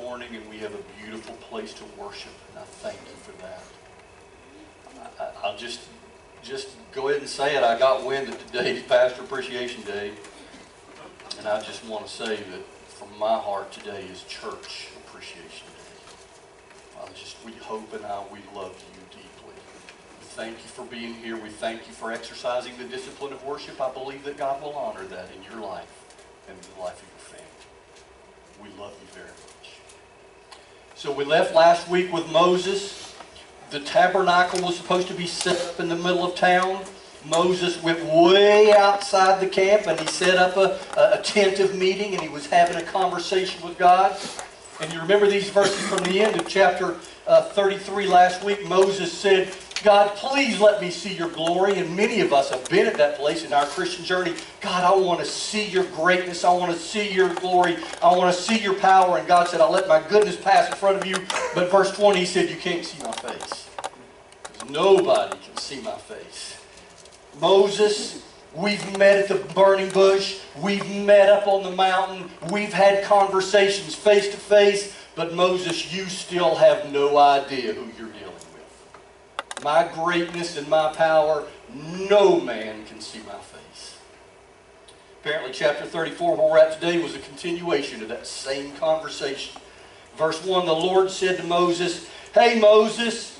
morning, and we have a beautiful place to worship, and I thank you for that. I'll just go ahead and say it. I got wind that today's Pastor Appreciation Day, and I just want to say that from my heart today is Church Appreciation Day. We hope and we love you deeply. We thank you for being here. We thank you for exercising the discipline of worship. I believe that God will honor that in your life and in the life of your family. We love you very much. So we left last week with Moses. The tabernacle was supposed to be set up in the middle of town. Moses went way outside the camp and he set up a tent of meeting, and he was having a conversation with God. And you remember these verses from the end of chapter 33 last week. Moses said, God, please let me see your glory. And many of us have been at that place in our Christian journey. God, I want to see your greatness. I want to see your glory. I want to see your power. And God said, I'll let my goodness pass in front of you. But verse 20, he said, you can't see my face. Because nobody can see my face. Moses, we've met at the burning bush. We've met up on the mountain. We've had conversations face to face. But Moses, you still have no idea who you're dealing with. My greatness and my power, no man can see my face. Apparently chapter 34, where we're at today, was a continuation of that same conversation. Verse 1, the Lord said to Moses, hey Moses,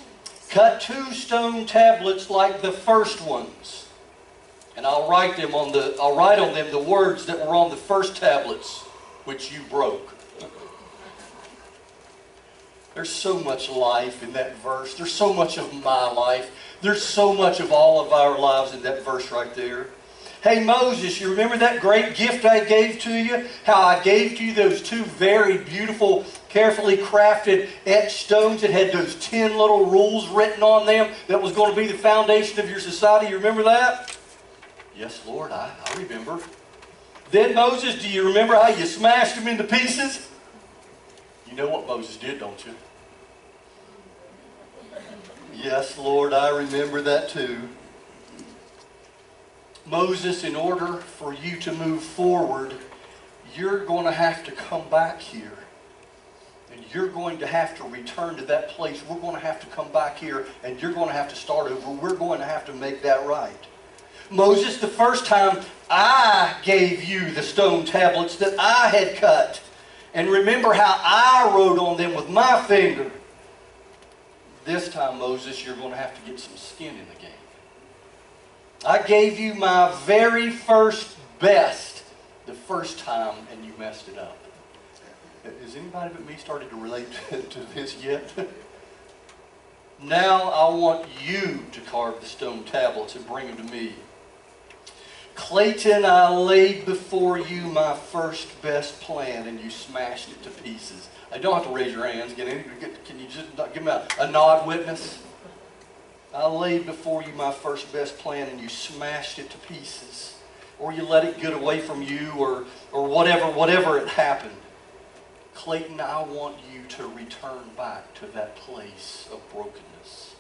cut 2 stone tablets like the first ones. And I'll write on them the words that were on the first tablets, which you broke. There's so much life in that verse. There's so much of my life. There's so much of all of our lives in that verse right there. Hey Moses, you remember that great gift I gave to you? How I gave to you those 2 very beautiful, carefully crafted etched stones that had those 10 little rules written on them that was going to be the foundation of your society. You remember that? Yes, Lord, I remember. Then Moses, do you remember how you smashed them into pieces? You know what Moses did, don't you? Yes, Lord, I remember that too. Moses, in order for you to move forward, you're going to have to come back here. And you're going to have to return to that place. We're going to have to come back here, and you're going to have to start over. We're going to have to make that right. Moses, the first time I gave you the stone tablets that I had cut, and remember how I wrote on them with my finger. This time, Moses, you're going to have to get some skin in the game. I gave you my very first best the first time, and you messed it up. Has anybody but me started to relate to this yet? Now I want you to carve the stone tablets and bring them to me. Clayton, I laid before you my first best plan, and you smashed it to pieces. I don't have to raise your hands. Can you just give me a nod witness? I laid before you my first best plan, and you smashed it to pieces. Or you let it get away from you, or whatever it happened. Clayton, I want you to return back to that place of brokenness.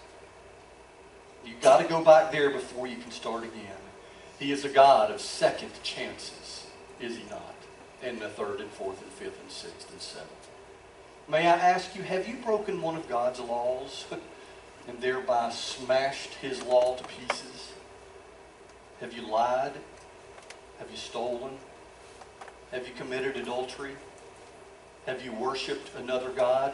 You've got to go back there before you can start again. He is a God of second chances, is he not? And the third and fourth and fifth and sixth and seventh. May I ask you, have you broken one of God's laws and thereby smashed his law to pieces? Have you lied? Have you stolen? Have you committed adultery? Have you worshipped another God?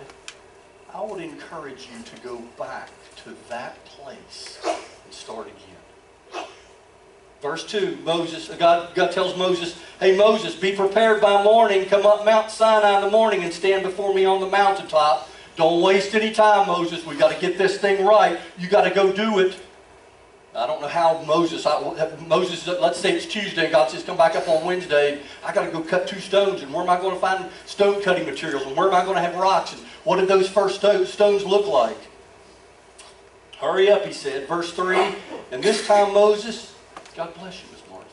I would encourage you to go back to that place and start again. Verse 2, God tells Moses, hey Moses, be prepared by morning, come up Mount Sinai in the morning and stand before me on the mountaintop. Don't waste any time, Moses. We've got to get this thing right. You got to go do it. I don't know how Moses, let's say it's Tuesday, God says come back up on Wednesday. I got to go cut 2 stones, and where am I going to find stone cutting materials, and where am I going to have rocks, and what did those first stones look like? Hurry up, he said. Verse 3, and this time Moses, God bless you, Miss Margie.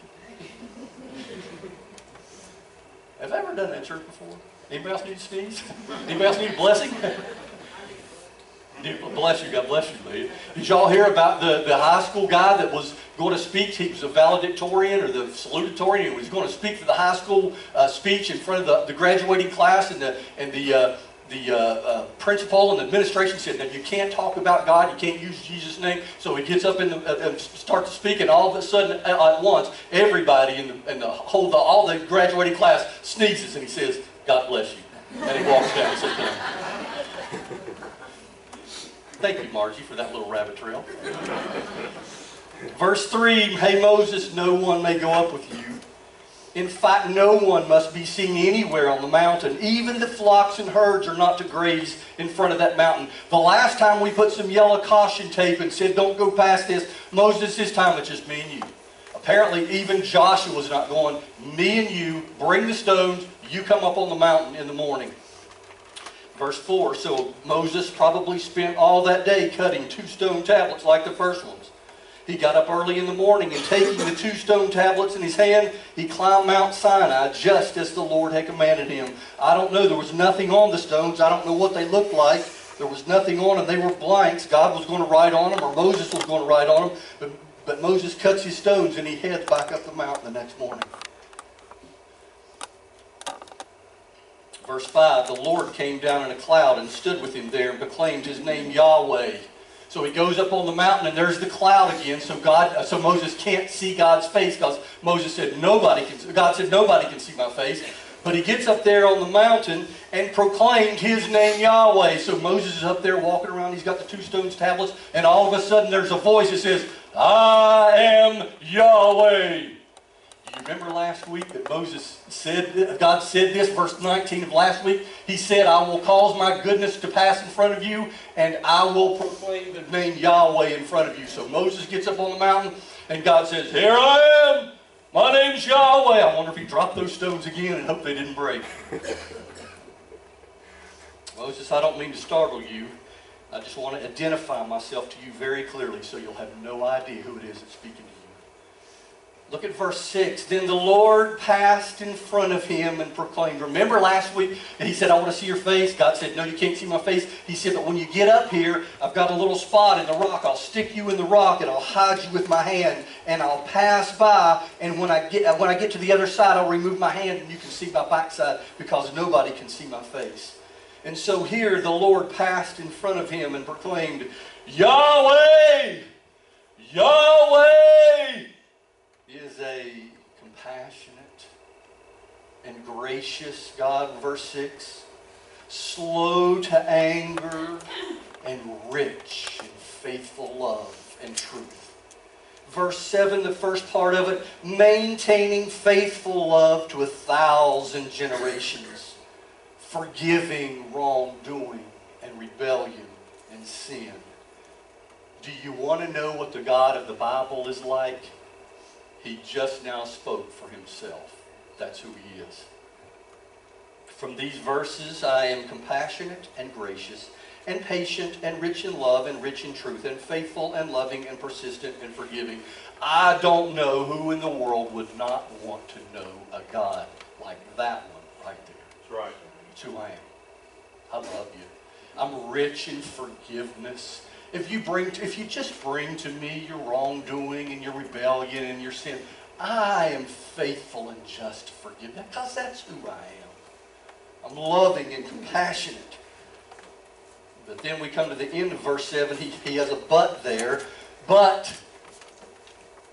Have I ever done that in church before? Anybody else need to sneeze? Anybody else need a blessing? Bless you, God bless you, Lee. Did y'all hear about the high school guy that was going to speak? He was a valedictorian or the salutatorian. He was going to speak for the high school speech in front of the graduating class, and the principal and the administration said that you can't talk about God, you can't use Jesus' name. So he gets up and starts to speak, and all of a sudden, at once, everybody all the graduating class sneezes, and he says, "God bless you," and he walks down and sits down. Thank you, Margie, for that little rabbit trail. Verse 3, "Hey Moses, no one may go up with you. In fact, no one must be seen anywhere on the mountain. Even the flocks and herds are not to graze in front of that mountain." The last time we put some yellow caution tape and said, "Don't go past this," Moses, this time it's just me and you. Apparently, even Joshua was not going. Me and you, bring the stones, you come up on the mountain in the morning. Verse 4, "So Moses probably spent all that day cutting 2 stone tablets like the first ones. He got up early in the morning, and taking the 2 stone tablets in his hand, he climbed Mount Sinai just as the Lord had commanded him." I don't know, there was nothing on the stones. I don't know what they looked like. There was nothing on them. They were blanks. God was going to write on them, or Moses was going to write on them. But Moses cuts his stones, and he heads back up the mountain the next morning. Verse 5, "The Lord came down in a cloud and stood with him there and proclaimed his name Yahweh." So he goes up on the mountain, and there's the cloud again. So Moses can't see God's face, because Moses said, God said, "Nobody can see my face." But he gets up there on the mountain and proclaimed his name Yahweh. So Moses is up there walking around. He's got the 2 stones tablets, and all of a sudden there's a voice that says, "I am Yahweh." You remember last week that God said this, verse 19 of last week? He said, "I will cause my goodness to pass in front of you, and I will proclaim the name Yahweh in front of you." So Moses gets up on the mountain, and God says, "Here I am. My name's Yahweh." I wonder if he dropped those stones again and hope they didn't break. Moses, I don't mean to startle you. I just want to identify myself to you very clearly so you'll have no idea who it is that's speaking to you. Look at verse 6. "Then the Lord passed in front of him and proclaimed." Remember last week, and he said, "I want to see your face." God said, "No, you can't see my face." He said, "But when you get up here, I've got a little spot in the rock. I'll stick you in the rock, and I'll hide you with my hand, and I'll pass by. And when I get to the other side, I'll remove my hand, and you can see my backside, because nobody can see my face." And so here the Lord passed in front of him and proclaimed, "Yahweh! Yahweh is a compassionate and gracious God," verse 6, "slow to anger and rich in faithful love and truth." Verse 7, the first part of it, "maintaining faithful love to 1,000 generations, forgiving wrongdoing and rebellion and sin." Do you want to know what the God of the Bible is like? He just now spoke for himself. That's who he is. From these verses, "I am compassionate and gracious and patient and rich in love and rich in truth and faithful and loving and persistent and forgiving." I don't know who in the world would not want to know a God like that one right there. That's right. That's who I am. I love you. I'm rich in forgiveness. If you just bring to me your wrongdoing and your rebellion and your sin, I am faithful and just to forgive, because that's who I am. I'm loving and compassionate. But then we come to the end of verse 7. He has a "but" there. But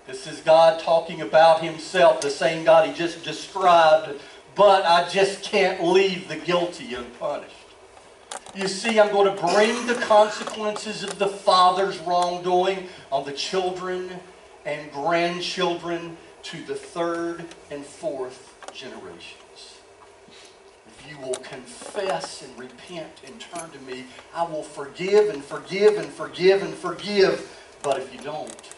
this is God talking about himself, the same God he just described. "But I just can't leave the guilty unpunished." You see, I'm going to bring the consequences of the father's wrongdoing on the children and grandchildren to the 3rd and 4th generations. If you will confess and repent and turn to me, I will forgive and forgive and forgive and forgive. But if you don't,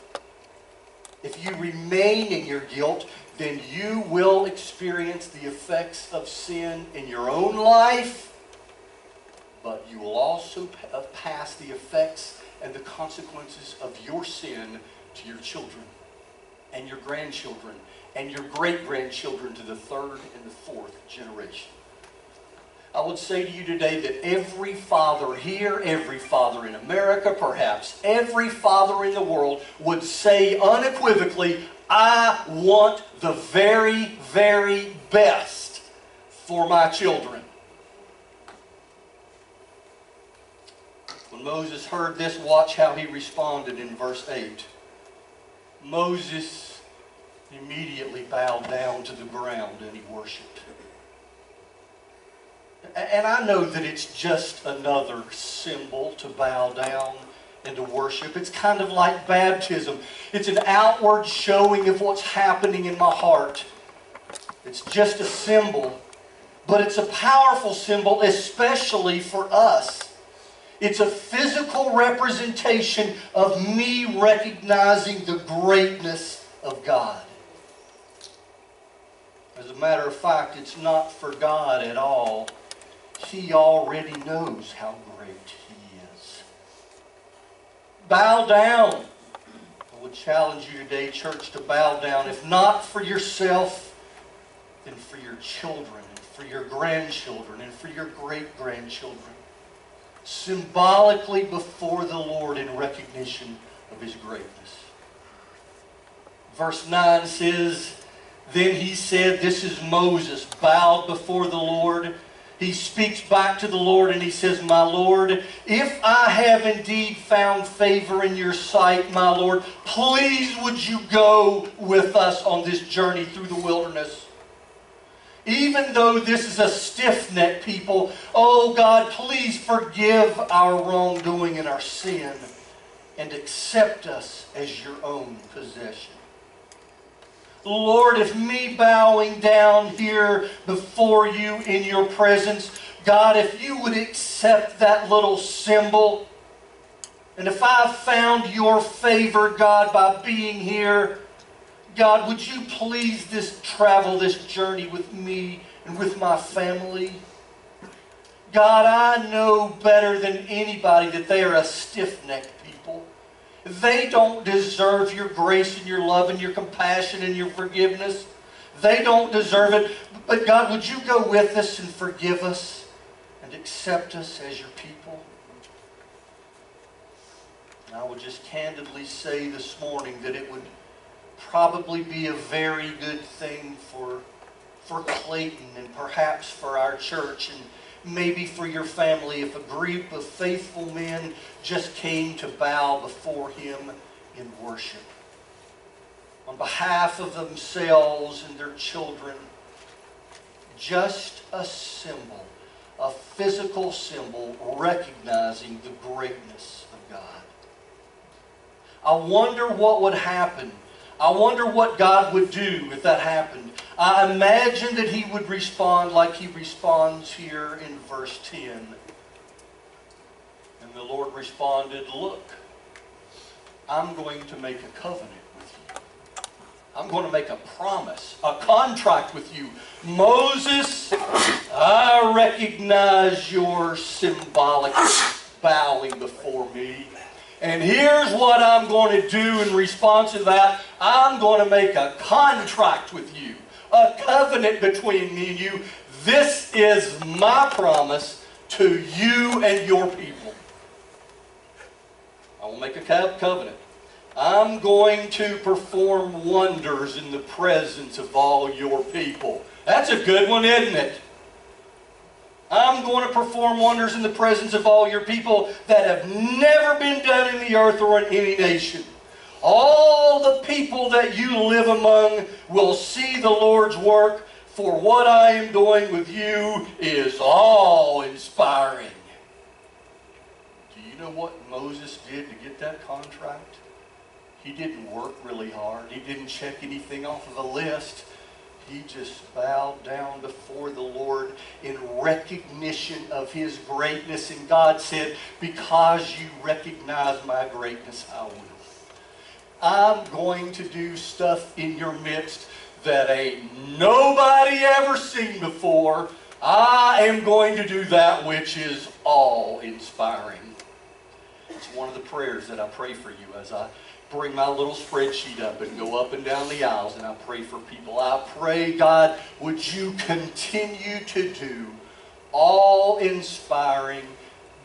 if you remain in your guilt, then you will experience the effects of sin in your own life. But you will also pass the effects and the consequences of your sin to your children and your grandchildren and your great-grandchildren to the 3rd and the 4th generation. I would say to you today that every father here, every father in America, perhaps every father in the world would say unequivocally, "I want the very, very best for my children." When Moses heard this, watch how he responded in verse 8. Moses immediately bowed down to the ground and he worshiped. And I know that it's just another symbol to bow down and to worship. It's kind of like baptism. It's an outward showing of what's happening in my heart. It's just a symbol, but it's a powerful symbol, especially for us. It's a physical representation of me recognizing the greatness of God. As a matter of fact, it's not for God at all. He already knows how great He is. Bow down. I would challenge you today, church, to bow down, if not for yourself, then for your children, and for your grandchildren, and for your great-grandchildren. Symbolically before the Lord in recognition of His greatness. Verse 9 says, then he said, this is Moses, bowed before the Lord. He speaks back to the Lord and he says, my Lord, if I have indeed found favor in your sight, my Lord, please would you go with us on this journey through the wilderness. Even though this is a stiff-necked people, oh God, please forgive our wrongdoing and our sin and accept us as your own possession. Lord, if me bowing down here before you in your presence, God, if you would accept that little symbol, and if I found your favor, God, by being here, God, would you please travel this journey with me and with my family? God, I know better than anybody that they are a stiff-necked people. They don't deserve your grace and your love and your compassion and your forgiveness. They don't deserve it. But God, would you go with us and forgive us and accept us as your people? And I would just candidly say this morning that it would probably be a very good thing for Clayton and perhaps for our church and maybe for your family if a group of faithful men just came to bow before Him in worship. On behalf of themselves and their children, just a symbol, a physical symbol recognizing the greatness of God. I wonder what would happen. I wonder what God would do if that happened. I imagine that He would respond like He responds here in verse 10. And the Lord responded, look, I'm going to make a covenant with you. I'm going to make a promise, a contract with you. Moses, I recognize your symbolic bowing before me. And here's what I'm going to do in response to that. I'm going to make a contract with you. A covenant between me and you. This is my promise to you and your people. I will make a covenant. I'm going to perform wonders in the presence of all your people. That's a good one, isn't it? I'm going to perform wonders in the presence of all your people that have never been done in the earth or in any nation. All the people that you live among will see the Lord's work, for what I am doing with you is awe-inspiring. Do you know what Moses did to get that contract? He didn't work really hard. He didn't check anything off of a list. He just bowed down before the Lord in recognition of His greatness. And God said, because you recognize my greatness, I will. I'm going to do stuff in your midst that ain't nobody ever seen before. I am going to do that which is awe-inspiring. It's one of the prayers that I pray for you as I bring my little spreadsheet up and go up and down the aisles and I pray for people. I pray, God, would you continue to do awe-inspiring,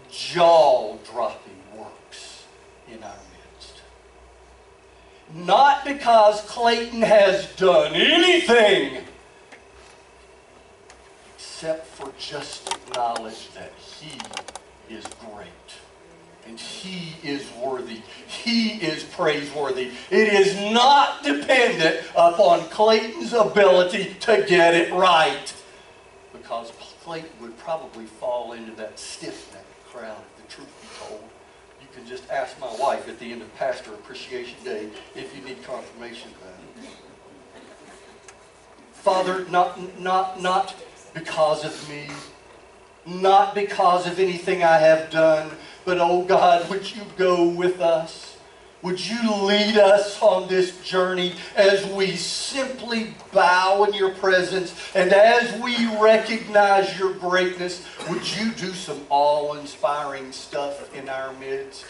jaw-dropping works in our midst. Not because Clayton has done anything, except for just acknowledge that He is great And He is worthy. He is praiseworthy. It is not dependent upon Clayton's ability to get it right. Because Clayton would probably fall into that stiff-necked crowd, if the truth be told. You can just ask my wife at the end of Pastor Appreciation Day if you need confirmation of that. Father, not because of me, not because of anything I have done, but oh God, would you go with us? Would you lead us on this journey as we simply bow in your presence and as we recognize your greatness? Would you do some awe-inspiring stuff in our midst?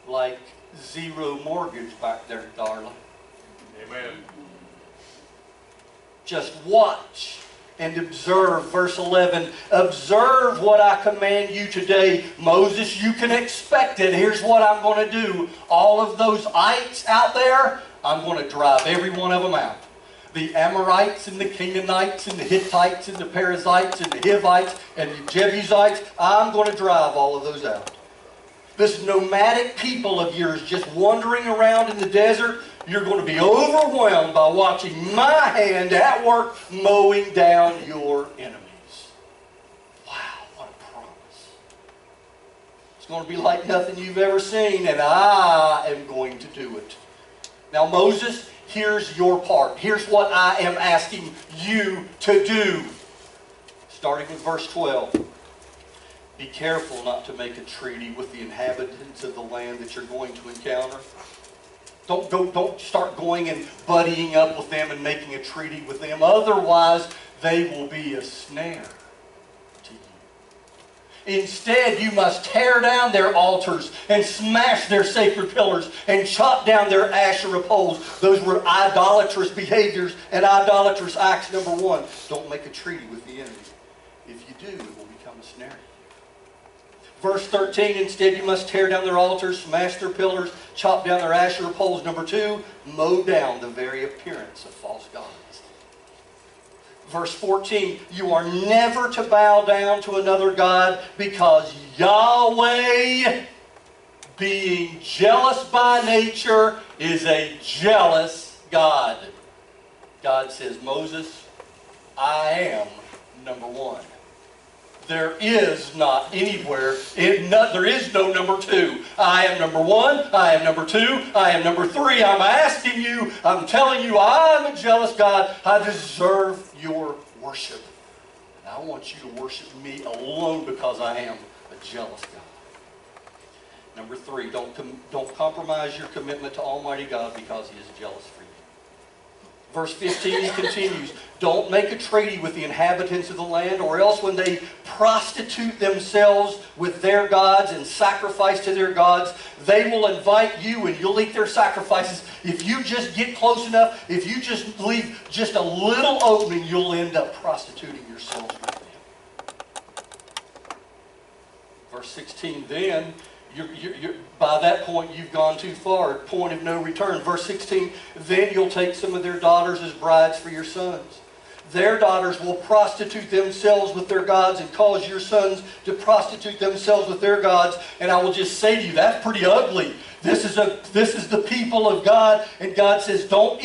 Like zero mortgage back there, Darla. Amen. Just watch and observe. Verse 11, observe what I command you today. Moses, you can expect it. Here's what I'm going to do. All of those ites out there, I'm going to drive every one of them out. The Amorites and the Canaanites and the Hittites and the Perizzites and the Hivites and the Jebusites, I'm going to drive all of those out. This nomadic people of yours just wandering around in the desert, you're going to be overwhelmed by watching my hand at work mowing down your enemies. Wow, what a promise. It's going to be like nothing you've ever seen, and I am going to do it. Now, Moses, here's your part. Here's what I am asking you to do. Starting with verse 12. Be careful not to make a treaty with the inhabitants of the land that you're going to encounter. Don't start going and buddying up with them and making a treaty with them. Otherwise, they will be a snare to you. Instead, you must tear down their altars and smash their sacred pillars and chop down their Asherah poles. Those were idolatrous behaviors and idolatrous acts. Number one, don't make a treaty with the enemy. If you do, it will become a snare. Verse 13, instead you must tear down their altars, smash their pillars, chop down their Asherah poles. Number two, mow down the very appearance of false gods. Verse 14, you are never to bow down to another god because Yahweh, being jealous by nature, is a jealous God. God says, Moses, I am number one. There is not anywhere, there is no number two. I am number one, I am number two, I am number three. I'm asking you, I'm telling you, I'm a jealous God. I deserve your worship. And I want you to worship me alone because I am a jealous God. Number three, don't compromise your commitment to Almighty God because He is jealous for you. Verse 15, he continues, don't make a treaty with the inhabitants of the land, or else when they prostitute themselves with their gods and sacrifice to their gods, they will invite you and you'll eat their sacrifices. If you just get close enough, if you just leave just a little opening, you'll end up prostituting yourselves with them. Verse 16, then, by that point, you've gone too far. Point of no return. Verse 16, then you'll take some of their daughters as brides for your sons. Their daughters will prostitute themselves with their gods and cause your sons to prostitute themselves with their gods. And I will just say to you, that's pretty ugly. This is the people of God. And God says, don't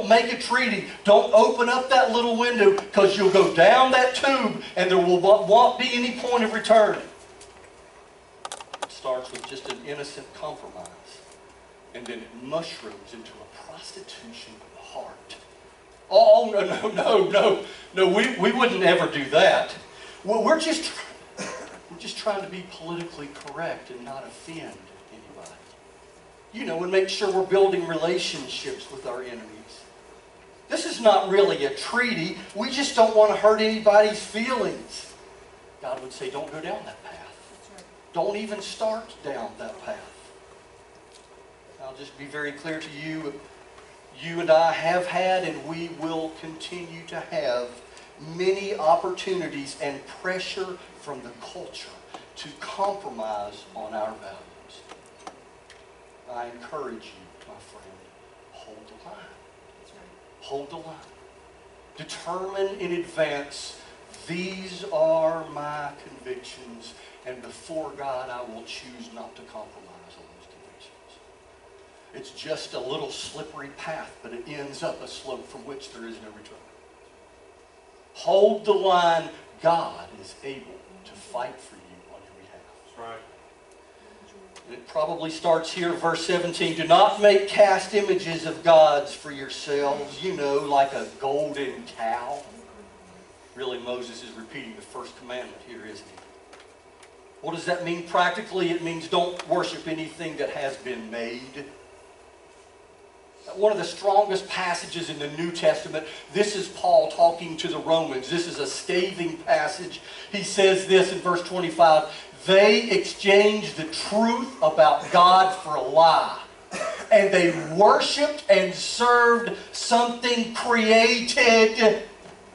make a treaty. Don't open up that little window because you'll go down that tube and there won't be any point of return. Starts with just an innocent compromise, and then it mushrooms into a prostitution of the heart. Oh, no, we wouldn't ever do that. Well, we're just trying to be politically correct and not offend anybody. You know, and make sure we're building relationships with our enemies. This is not really a treaty. We just don't want to hurt anybody's feelings. God would say, don't go down that path. Don't even start down that path. I'll just be very clear to you. You and I have had and we will continue to have many opportunities and pressure from the culture to compromise on our values. I encourage you, my friend, hold the line. Hold the line. Determine in advance These are my convictions, and before God I will choose not to compromise on those convictions. It's just a little slippery path, but it ends up a slope from which there is no return. Hold the line. God is able to fight for you on your behalf. That's right. And it probably starts here, verse 17. Do not make cast images of gods for yourselves, like a golden cow. Really, Moses is repeating the first commandment here, isn't he? What does that mean practically? It means don't worship anything that has been made. One of the strongest passages in the New Testament. This is Paul talking to the Romans. This is a scathing passage. He says this in verse 25. They exchanged the truth about God for a lie. And they worshipped and served something created.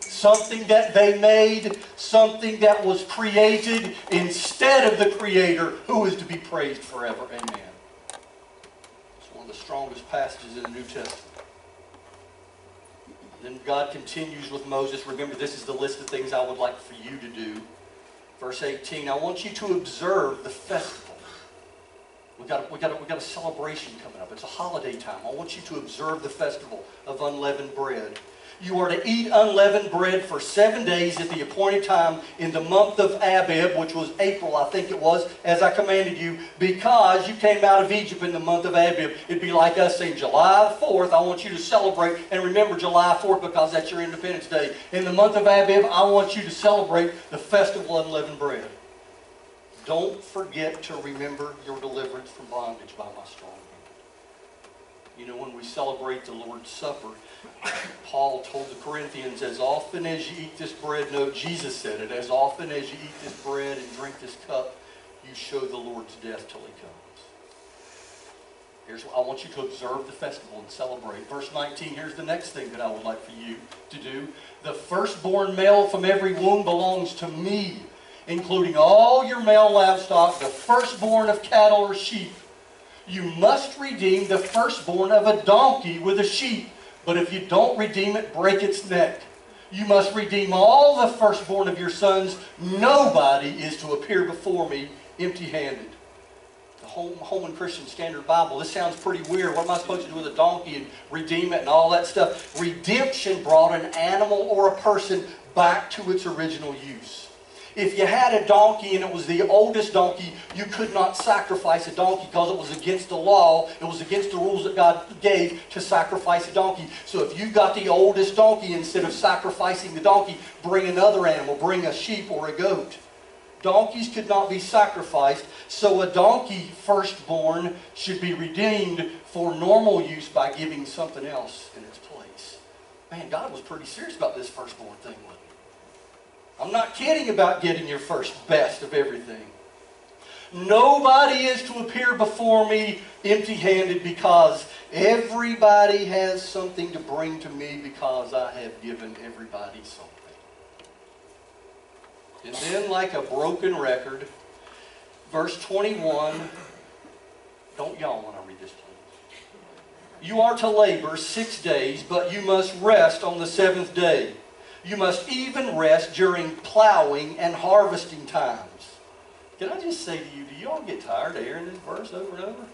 Something that they made. Something that was created instead of the Creator, who is to be praised forever. Amen. The strongest passages in the New Testament. Then God continues with Moses. Remember, this is the list of things I would like for you to do. Verse 18, I want you to observe the festival. We got a celebration coming up. It's a holiday time. I want you to observe the festival of unleavened bread. You are to eat unleavened bread for 7 days at the appointed time in the month of Abib, which was April, I think it was, as I commanded you, because you came out of Egypt in the month of Abib. It'd be like us saying July 4th, I want you to celebrate and remember July 4th because that's your Independence Day. In the month of Abib, I want you to celebrate the festival of unleavened bread. Don't forget to remember your deliverance from bondage by my strong hand. When we celebrate the Lord's Supper, Paul told the Corinthians, as often as you eat this bread, no, Jesus said it, as often as you eat this bread and drink this cup, you show the Lord's death till He comes. Here's what I want you to observe the festival and celebrate. Verse 19, here's the next thing that I would like for you to do. The firstborn male from every womb belongs to me, including all your male livestock, the firstborn of cattle or sheep. You must redeem the firstborn of a donkey with a sheep. But if you don't redeem it, break its neck. You must redeem all the firstborn of your sons. Nobody is to appear before me empty-handed. The Holman Christian Standard Bible, this sounds pretty weird. What am I supposed to do with a donkey and redeem it and all that stuff? Redemption brought an animal or a person back to its original use. If you had a donkey and it was the oldest donkey, you could not sacrifice a donkey because it was against the law. It was against the rules that God gave to sacrifice a donkey. So if you got the oldest donkey, instead of sacrificing the donkey, bring another animal, bring a sheep or a goat. Donkeys could not be sacrificed, so a donkey firstborn should be redeemed for normal use by giving something else in its place. Man, God was pretty serious about this firstborn thing, wasn't He? I'm not kidding about getting your first best of everything. Nobody is to appear before me empty-handed because everybody has something to bring to me because I have given everybody something. And then, like a broken record, verse 21, don't yawn when I read this, please. You are to labor 6 days, but you must rest on the seventh day. You must even rest during plowing and harvesting times. Can I just say to you, do you all get tired of hearing this verse over and over?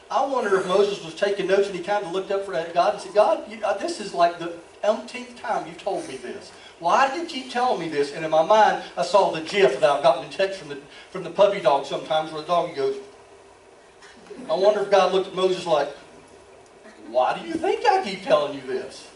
I wonder if Moses was taking notes and he kind of looked up for God and said, God, this is like the umpteenth time you've told me this. Why do you keep telling me this? And in my mind, I saw the gif that I've gotten in text from the puppy dog sometimes where the doggy goes. I wonder if God looked at Moses like, why do you think I keep telling you this?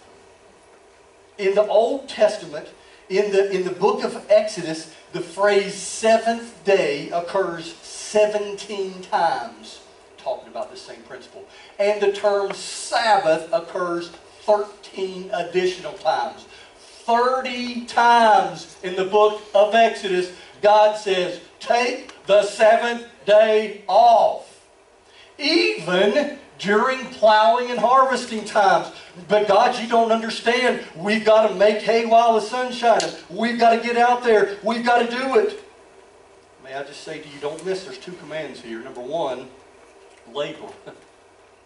In the Old Testament, in the book of Exodus, the phrase seventh day occurs 17 times, talking about the same principle. And the term Sabbath occurs 13 additional times. 30 times in the book of Exodus, God says, take the seventh day off. Even during plowing and harvesting times. But God, you don't understand. We've got to make hay while the sun's shining. We've got to get out there. We've got to do it. May I just say to you, don't miss, there's 2 commands here. Number 1, labor.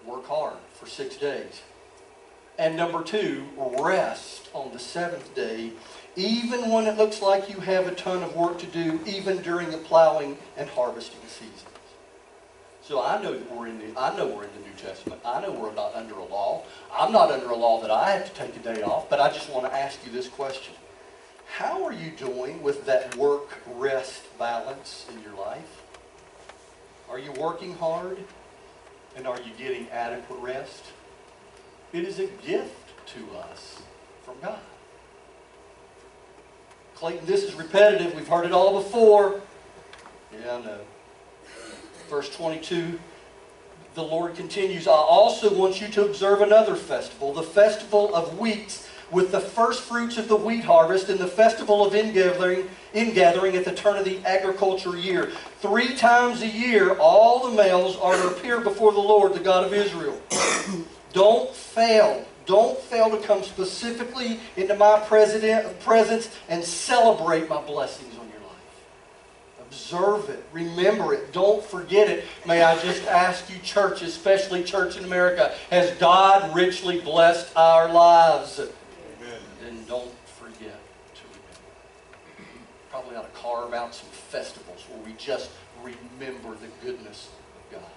Work hard for 6 days. And number 2, rest on the 7th day, even when it looks like you have a ton of work to do, even during the plowing and harvesting seasons. So I know that we're in the New Testament. I know we're not under a law. I'm not under a law that I have to take a day off, but I just want to ask you this question. How are you doing with that work-rest balance in your life? Are you working hard? And are you getting adequate rest? It is a gift to us from God. Clayton, this is repetitive. We've heard it all before. Yeah, I know. Verse 22, the Lord continues, I also want you to observe another festival, the festival of weeks, with the first fruits of the wheat harvest, and the festival of ingathering at the turn of the agricultural year. 3 times a year, all the males are to appear before the Lord, the God of Israel. Don't fail. Don't fail to come specifically into my presence and celebrate my blessings on your life. Observe it. Remember it. Don't forget it. May I just ask you, church, especially church in America, has God richly blessed our lives? Amen. Then don't forget to remember. Probably ought to carve out some festivals where we just remember the goodness of God.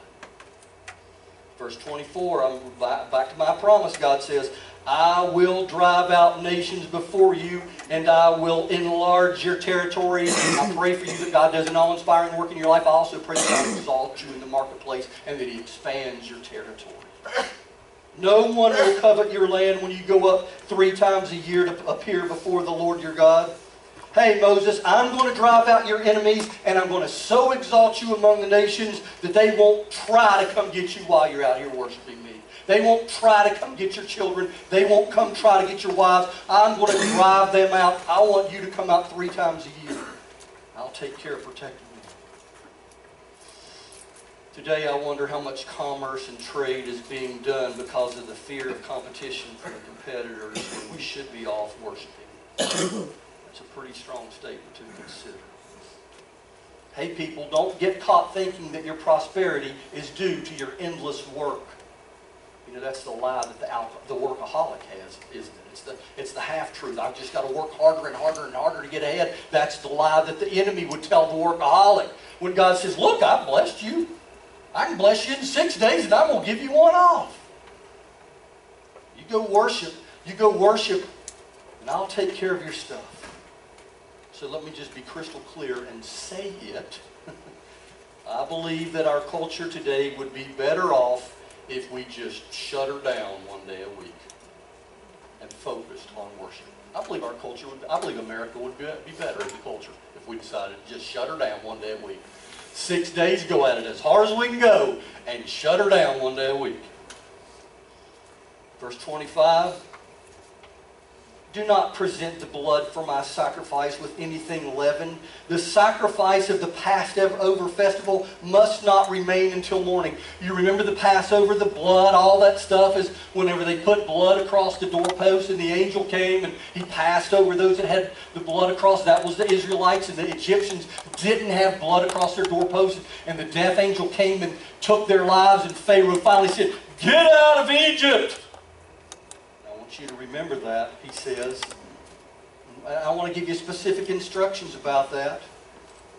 Verse 24, I'm back to my promise. God says, I will drive out nations before you, and I will enlarge your territory. I pray for you that God does an awe-inspiring work in your life. I also pray that God exalts you in the marketplace and that He expands your territory. No one will covet your land when you go up 3 times a year to appear before the Lord your God. Hey, Moses, I'm going to drive out your enemies, and I'm going to so exalt you among the nations that they won't try to come get you while you're out here worshiping me. They won't try to come get your children. They won't come try to get your wives. I'm going to drive them out. I want you to come out 3 times a year. I'll take care of protecting you. Today, I wonder how much commerce and trade is being done because of the fear of competition from the competitors when we should be off worshiping. It's a pretty strong statement to consider. Hey people, don't get caught thinking that your prosperity is due to your endless work. You know, that's the lie that the workaholic has, isn't it? It's the half-truth. I've just got to work harder and harder and harder to get ahead. That's the lie that the enemy would tell the workaholic. When God says, look, I blessed you. I can bless you in 6 days and I'm going to give you 1 off. You go worship, and I'll take care of your stuff. So let me just be crystal clear and say it. I believe that our culture today would be better off if we just shut her down 1 day a week and focused on worship. I believe America would be better as a culture if we decided to just shut her down 1 day a week. 6 days, go at it as hard as we can go and shut her down 1 day a week. Verse 25. Do not present the blood for my sacrifice with anything leavened. The sacrifice of the Passover festival must not remain until morning. You remember the Passover, the blood, all that stuff is whenever they put blood across the doorpost and the angel came and he passed over those that had the blood across. That was the Israelites, and the Egyptians didn't have blood across their doorposts. And the death angel came and took their lives, and Pharaoh finally said, "Get out of Egypt!" I want you to remember that, he says. I want to give you specific instructions about that.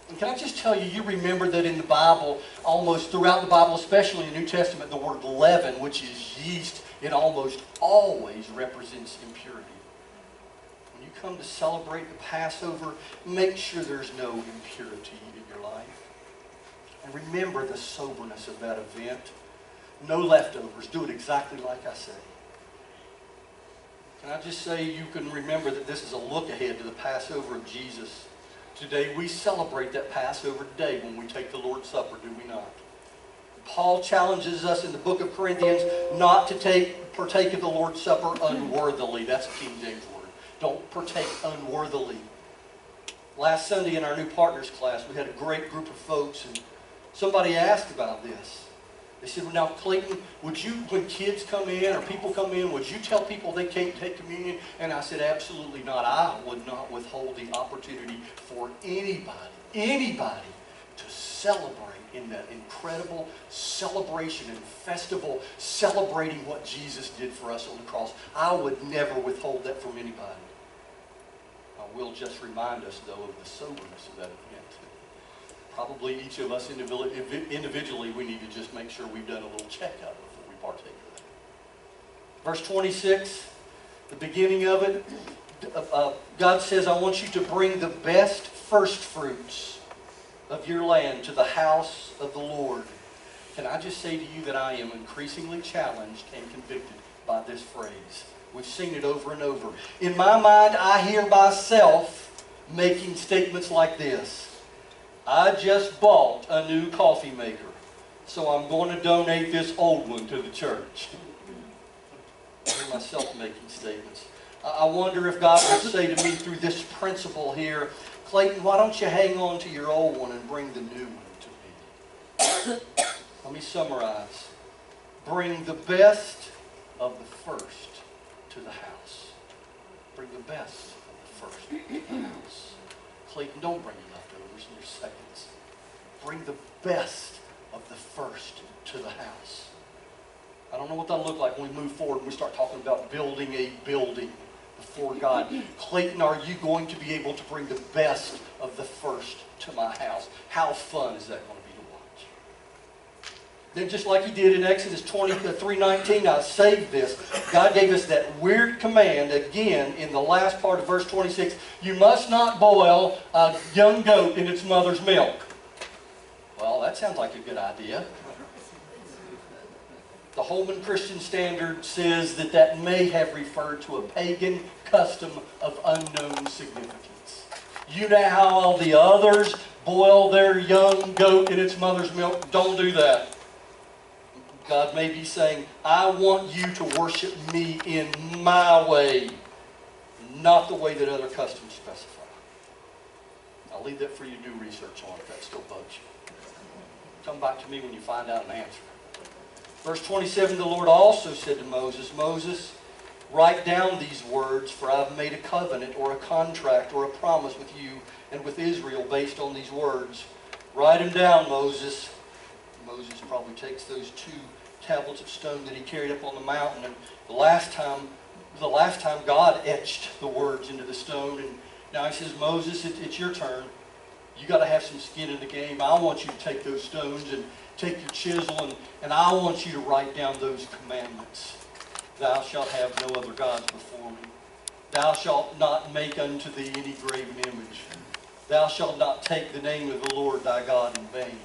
And can I just tell you, you remember that in the Bible, almost throughout the Bible, especially in the New Testament, the word leaven, which is yeast, it almost always represents impurity. When you come to celebrate the Passover, make sure there's no impurity in your life. And remember the soberness of that event. No leftovers. Do it exactly like I say. Can I just say you can remember that this is a look ahead to the Passover of Jesus. Today we celebrate that Passover day when we take the Lord's Supper, do we not? Paul challenges us in the book of Corinthians not to partake of the Lord's Supper unworthily. That's a King James word. Don't partake unworthily. Last Sunday in our new partners class, we had a great group of folks, and somebody asked about this. They said, well, now, Clayton, would you, when kids come in or people come in, would you tell people they can't take communion? And I said, absolutely not. I would not withhold the opportunity for anybody to celebrate in that incredible celebration and festival, celebrating what Jesus did for us on the cross. I would never withhold that from anybody. I will just remind us, though, of the soberness of that event. Probably each of us individually, we need to just make sure we've done a little checkup before we partake of that. Verse 26, the beginning of it, God says, I want you to bring the best first fruits of your land to the house of the Lord. Can I just say to you that I am increasingly challenged and convicted by this phrase? We've seen it over and over. In my mind, I hear myself making statements like this. I just bought a new coffee maker, so I'm going to donate this old one to the church. I hear myself making statements. I wonder if God would say to me through this principle here, Clayton, why don't you hang on to your old one and bring the new one to me? Let me summarize. Bring the best of the first to the house. Bring the best of the first to the house. Clayton, don't bring your leftovers in your seconds. Bring the best of the first to the house. I don't know what that'll look like when we move forward and we start talking about building a building before God. Clayton, are you going to be able to bring the best of the first to my house? How fun is that going to be to watch? Then just like he did in Exodus 3:19, I saved this. God gave us that weird command again in the last part of verse 26. You must not boil a young goat in its mother's milk. Well, that sounds like a good idea. The Holman Christian Standard says that that may have referred to a pagan custom of unknown significance. You know how all the others boil their young goat in its mother's milk? Don't do that. God may be saying, I want you to worship me in my way, not the way that other customs specify. I'll leave that for you to do research on if that still bugs you. Come back to me when you find out an answer. Verse 27, the Lord also said to Moses, Moses, write down these words, for I have made a covenant or a contract or a promise with you and with Israel based on these words. Write them down, Moses. Moses probably takes those 2 tablets of stone that he carried up on the mountain. And the last time God etched the words into the stone. And now he says, Moses, it's your turn. You got to have some skin in the game. I want you to take those stones and take your chisel, and I want you to write down those commandments. Thou shalt have no other gods before me. Thou shalt not make unto thee any graven image. Thou shalt not take the name of the Lord thy God in vain.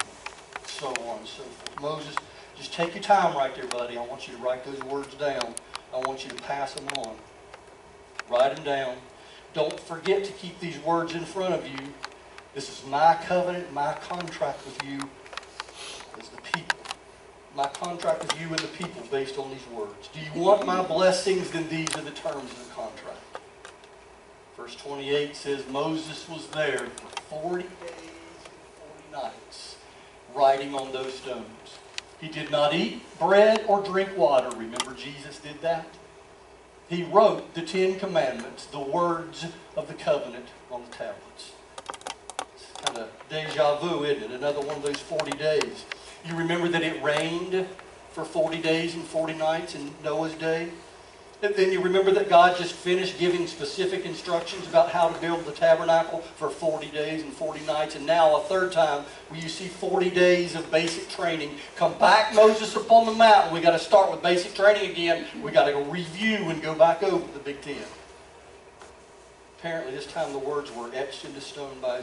So on and so forth. Moses, just take your time right there, buddy. I want you to write those words down. I want you to pass them on. Write them down. Don't forget to keep these words in front of you. This is my covenant, my contract with you as the people. My contract with you and the people based on these words. Do you want my blessings? Then these are the terms of the contract. Verse 28 says, Moses was there for 40 days and 40 nights writing on those stones. He did not eat bread or drink water. Remember, Jesus did that? He wrote the 10 Commandments, the words of the covenant, on the tablets. It's kind of deja vu, isn't it? Another one of those 40 days. You remember that it rained for 40 days and 40 nights in Noah's day? And then you remember that God just finished giving specific instructions about how to build the tabernacle for 40 days and 40 nights. And now a third time, where you see 40 days of basic training. Come back, Moses, up on the mountain. We got to start with basic training again. We got to go review and go back over the Big Ten. Apparently, this time the words were etched into stone by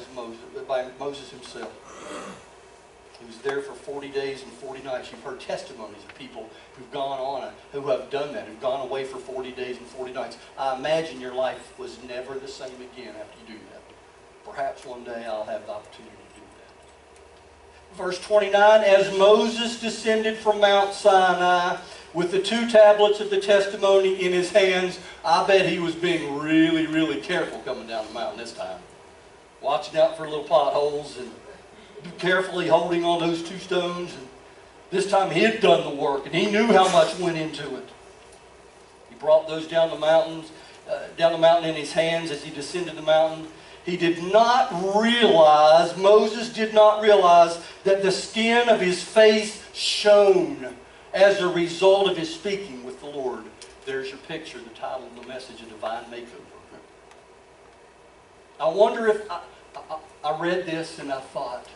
Moses himself. He was there for 40 days and 40 nights. You've heard testimonies of people who've gone on, who have done that, who've gone away for 40 days and 40 nights. I imagine your life was never the same again after you do that. Perhaps one day I'll have the opportunity to do that. Verse 29, as Moses descended from Mount Sinai with the 2 tablets of the testimony in his hands, I bet he was being really, really careful coming down the mountain this time. Watching out for little potholes and carefully holding on those 2 stones. And this time he had done the work and he knew how much went into it. He brought those down the mountain in his hands as he descended the mountain. He did not realize, Moses did not realize that the skin of his face shone as a result of his speaking with the Lord. There's your picture, the title of the message, A Divine Makeover. I wonder if, I read this and I thought,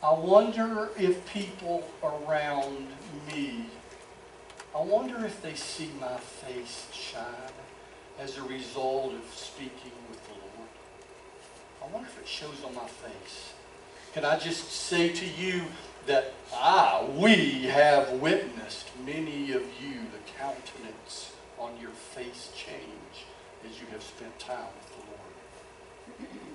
I wonder if people around me, I wonder if they see my face shine as a result of speaking with the Lord. I wonder if it shows on my face. Can I just say to you that we have witnessed, many of you, the countenance on your face change as you have spent time with the Lord.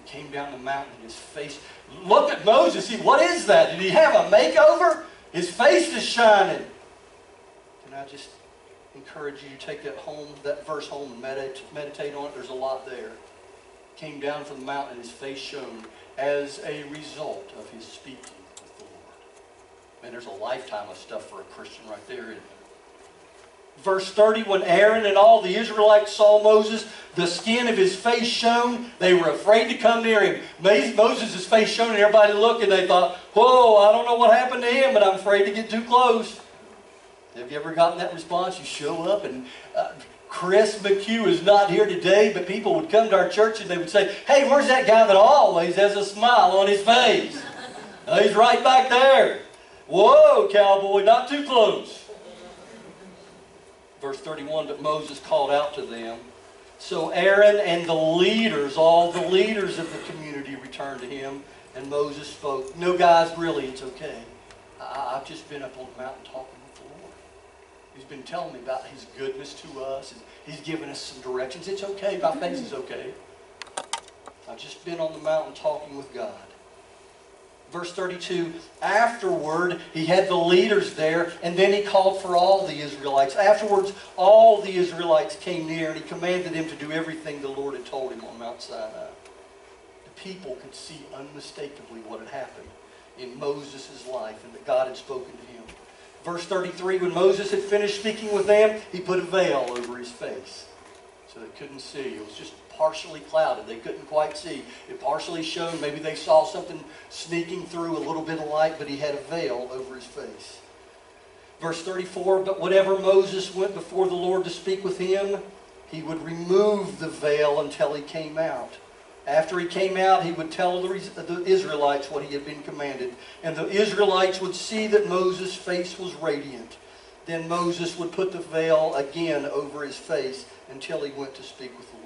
He came down the mountain and his face, look at Moses, what is that? Did he have a makeover? His face is shining. Can I just encourage you to take that verse home and meditate on it? There's a lot there. Came down from the mountain and his face shone as a result of his speaking with the Lord. Man, there's a lifetime of stuff for a Christian right there, isn't there? Verse 30, when Aaron and all the Israelites saw Moses, the skin of his face shone. They were afraid to come near him. Moses' face shone and everybody looked and they thought, whoa, I don't know what happened to him, but I'm afraid to get too close. Have you ever gotten that response? You show up and Chris McHugh is not here today, but people would come to our church and they would say, hey, where's that guy that always has a smile on his face? He's right back there. Whoa, cowboy, not too close. Verse 31, but Moses called out to them. So Aaron and the leaders, all the leaders of the community returned to him, and Moses spoke. No, guys, really, it's okay. I've just been up on the mountain talking with the Lord. He's been telling me about his goodness to us, and he's given us some directions. It's okay. My face is okay. I've just been on the mountain talking with God. Verse 32, afterward, he had the leaders there, and then he called for all the Israelites. Afterwards, all the Israelites came near, and he commanded them to do everything the Lord had told him on Mount Sinai. The people could see unmistakably what had happened in Moses' life, and that God had spoken to him. Verse 33, when Moses had finished speaking with them, he put a veil over his face, so they couldn't see. It was just partially clouded. They couldn't quite see. It partially shone. Maybe they saw something sneaking through, a little bit of light, but he had a veil over his face. Verse 34, but whenever Moses went before the Lord to speak with him, he would remove the veil until he came out. After he came out, he would tell the Israelites what he had been commanded. And the Israelites would see that Moses' face was radiant. Then Moses would put the veil again over his face until he went to speak with the Lord.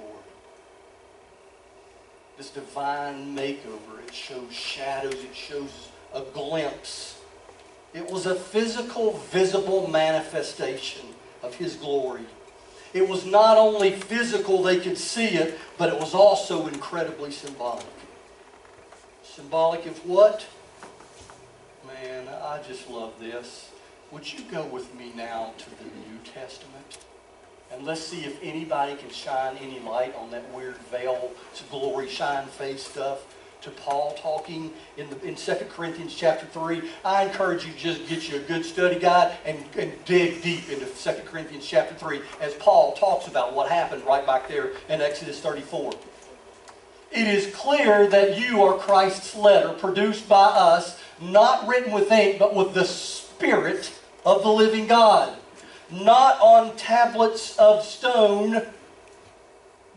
This divine makeover, it shows shadows, it shows a glimpse. It was a physical, visible manifestation of his glory. It was not only physical, they could see it, but it was also incredibly symbolic. Symbolic of what? Man, I just love this. Would you go with me now to the New Testament? And let's see if anybody can shine any light on that weird veil, glory, shine face stuff. To Paul talking in 2 Corinthians chapter 3. I encourage you to just get you a good study guide and dig deep into 2 Corinthians chapter 3 as Paul talks about what happened right back there in Exodus 34. It is clear that you are Christ's letter, produced by us, not written with ink, but with the Spirit of the living God. Not on tablets of stone,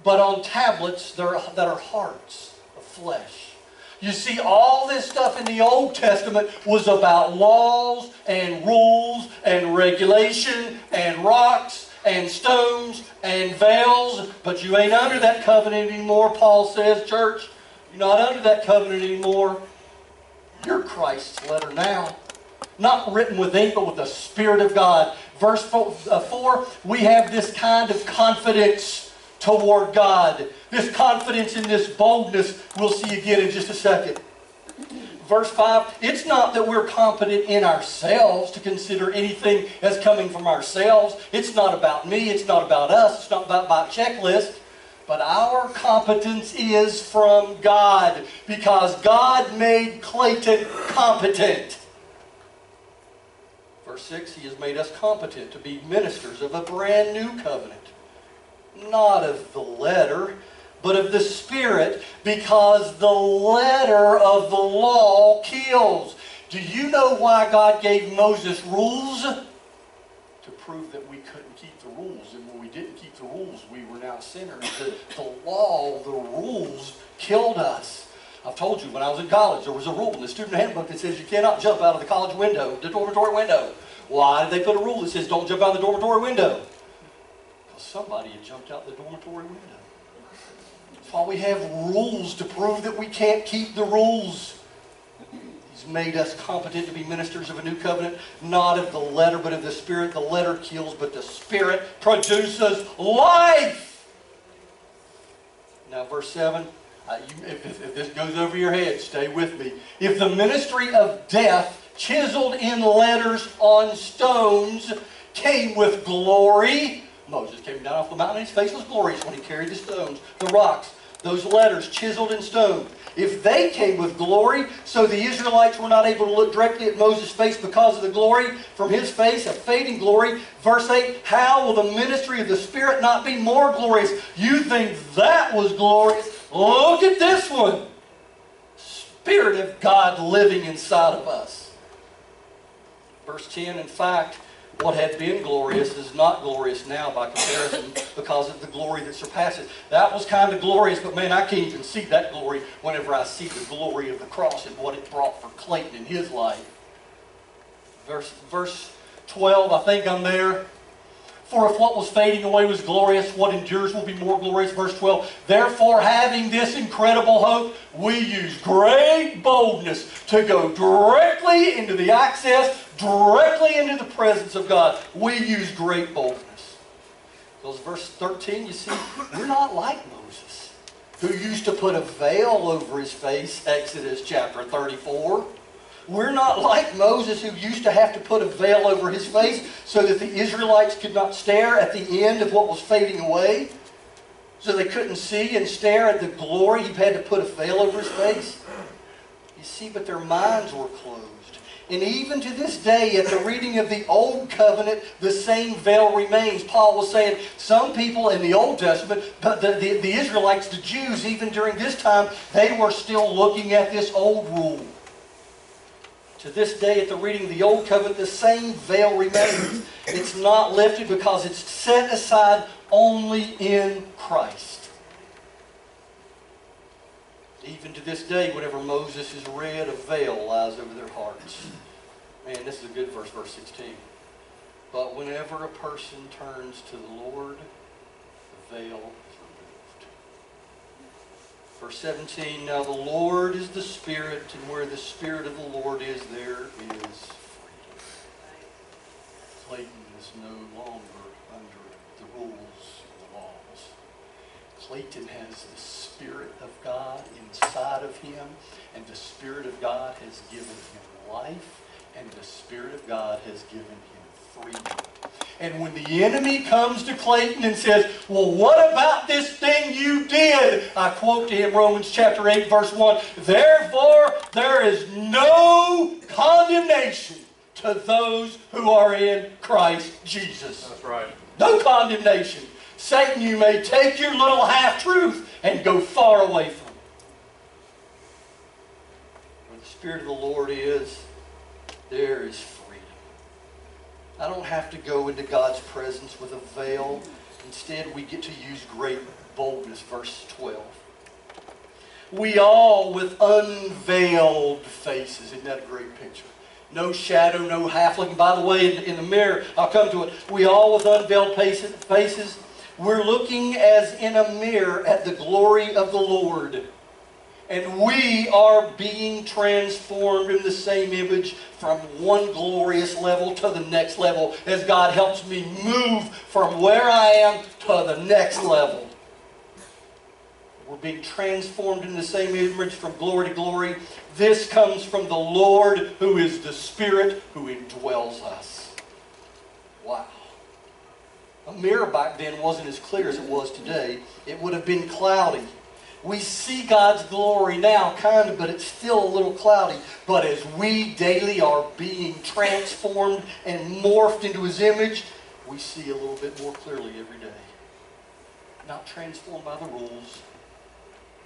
but on tablets that are hearts of flesh. You see, all this stuff in the Old Testament was about laws and rules and regulation and rocks and stones and veils. But you ain't under that covenant anymore, Paul says, church. You're not under that covenant anymore. You're Christ's letter now. Not written with ink, but with the Spirit of God. Verse 4, we have this kind of confidence toward God. This confidence and this boldness we'll see again in just a second. Verse 5, it's not that we're competent in ourselves to consider anything as coming from ourselves. It's not about me. It's not about us. It's not about my checklist. But our competence is from God, because God made Clayton competent. Verse 6, He has made us competent to be ministers of a brand new covenant. Not of the letter, but of the Spirit, because the letter of the law kills. Do you know why God gave Moses rules? To prove that we couldn't keep the rules. And when we didn't keep the rules, we were now sinners. The law, the rules, killed us. I've told you, when I was in college, there was a rule in the student handbook that says you cannot jump out of the college window, the dormitory window. Why did they put a rule that says don't jump out of the dormitory window? Because somebody had jumped out the dormitory window. That's why we have rules, to prove that we can't keep the rules. He's made us competent to be ministers of a new covenant, not of the letter, but of the Spirit. The letter kills, but the Spirit produces life. Now, verse 7. If this goes over your head, stay with me. If the ministry of death, chiseled in letters on stones, came with glory. Moses came down off the mountain, and his face was glorious when he carried the stones, the rocks, those letters chiseled in stone. If they came with glory, so the Israelites were not able to look directly at Moses' face because of the glory from his face, a fading glory. Verse 8, how will the ministry of the Spirit not be more glorious? You think that was glorious? Look at this one. Spirit of God living inside of us. Verse 10, in fact, what had been glorious is not glorious now by comparison because of the glory that surpasses. That was kind of glorious, but man, I can't even see that glory whenever I see the glory of the cross and what it brought for Clayton in his life. Verse 12, I think I'm there. For if what was fading away was glorious, what endures will be more glorious. Verse 12, therefore, having this incredible hope, we use great boldness to go directly into the access, directly into the presence of God. We use great boldness. Because verse 13, you see, we're not like Moses, who used to put a veil over his face, Exodus chapter 34. We're not like Moses, who used to have to put a veil over his face so that the Israelites could not stare at the end of what was fading away. So they couldn't see and stare at the glory. He had to put a veil over his face. You see, but their minds were closed. And even to this day, at the reading of the Old Covenant, the same veil remains. Paul was saying some people in the Old Testament, but the Israelites, the Jews, even during this time, they were still looking at this old rule. To this day, at the reading of the Old Covenant, the same veil remains. It's not lifted because it's set aside only in Christ. Even to this day, whenever Moses is read, a veil lies over their hearts. Man, this is a good verse, verse 16. But whenever a person turns to the Lord, the veil is removed. Verse 17, now the Lord is the Spirit, and where the Spirit of the Lord is, there is freedom. Clayton is no longer under the rules and the laws. Clayton has the Spirit of God inside of him, and the Spirit of God has given him life, and the Spirit of God has given him freedom. And when the enemy comes to Clayton and says, well, what about this thing you did? I quote to him Romans chapter 8, verse 1. Therefore, there is no condemnation to those who are in Christ Jesus. That's right. No condemnation. Satan, you may take your little half-truth and go far away from it. Where the Spirit of the Lord is, there is freedom. I don't have to go into God's presence with a veil. Instead, we get to use great boldness. Verse 12. We all with unveiled faces. Isn't that a great picture? No shadow, no half looking. By the way, in the mirror, I'll come to it. We all with unveiled faces. We're looking as in a mirror at the glory of the Lord. And we are being transformed in the same image from one glorious level to the next level as God helps me move from where I am to the next level. We're being transformed in the same image from glory to glory. This comes from the Lord, who is the Spirit who indwells us. Wow. A mirror back then wasn't as clear as it was today. It would have been cloudy. We see God's glory now, kind of, but it's still a little cloudy. But as we daily are being transformed and morphed into His image, we see a little bit more clearly every day. Not transformed by the rules,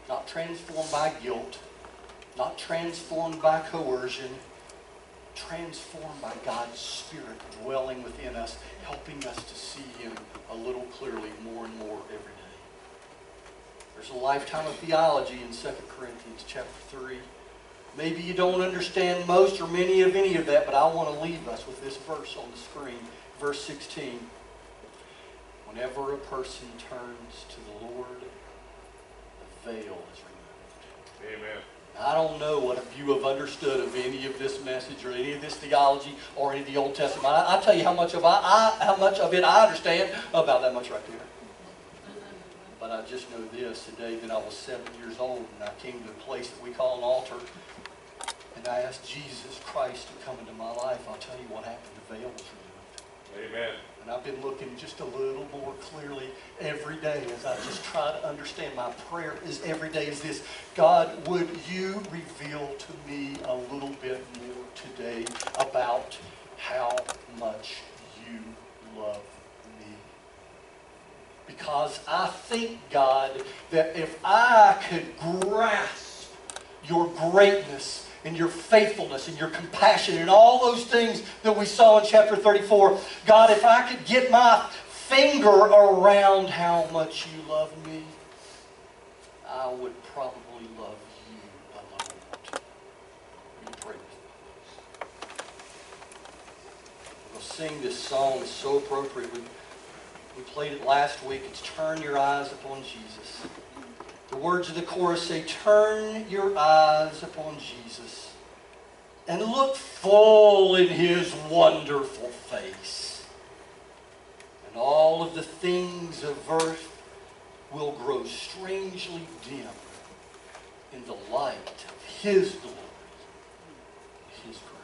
not transformed by guilt, not transformed by coercion, transformed by God's Spirit dwelling within us, helping us to see Him a little clearly more and more every day. There's a lifetime of theology in 2 Corinthians chapter 3. Maybe you don't understand most or many of any of that, but I want to leave us with this verse on the screen. Verse 16. Whenever a person turns to the Lord, the veil is removed. Amen. I don't know what you have understood of any of this message or any of this theology or any of the Old Testament. I'll tell you how much of it I understand, about that much right there. But I just know this, the day that I was 7 years old and I came to a place that we call an altar, and I asked Jesus Christ to come into my life, I'll tell you what happened. The veil was removed. Amen. And I've been looking just a little more clearly every day as I just try to understand. My prayer is every day is this: God, would you reveal to me a little bit more today about how much you love me? Because I think, God, that if I could grasp your greatness and your faithfulness and your compassion and all those things that we saw in chapter 34. God, if I could get my finger around how much you love me, I would probably love you a little more too. Will you pray with me? We'll sing this song. It's so appropriate. We played it last week. It's Turn Your Eyes Upon Jesus. The words of the chorus say, turn your eyes upon Jesus and look full in His wonderful face. And all of the things of earth will grow strangely dim in the light of His glory, His grace.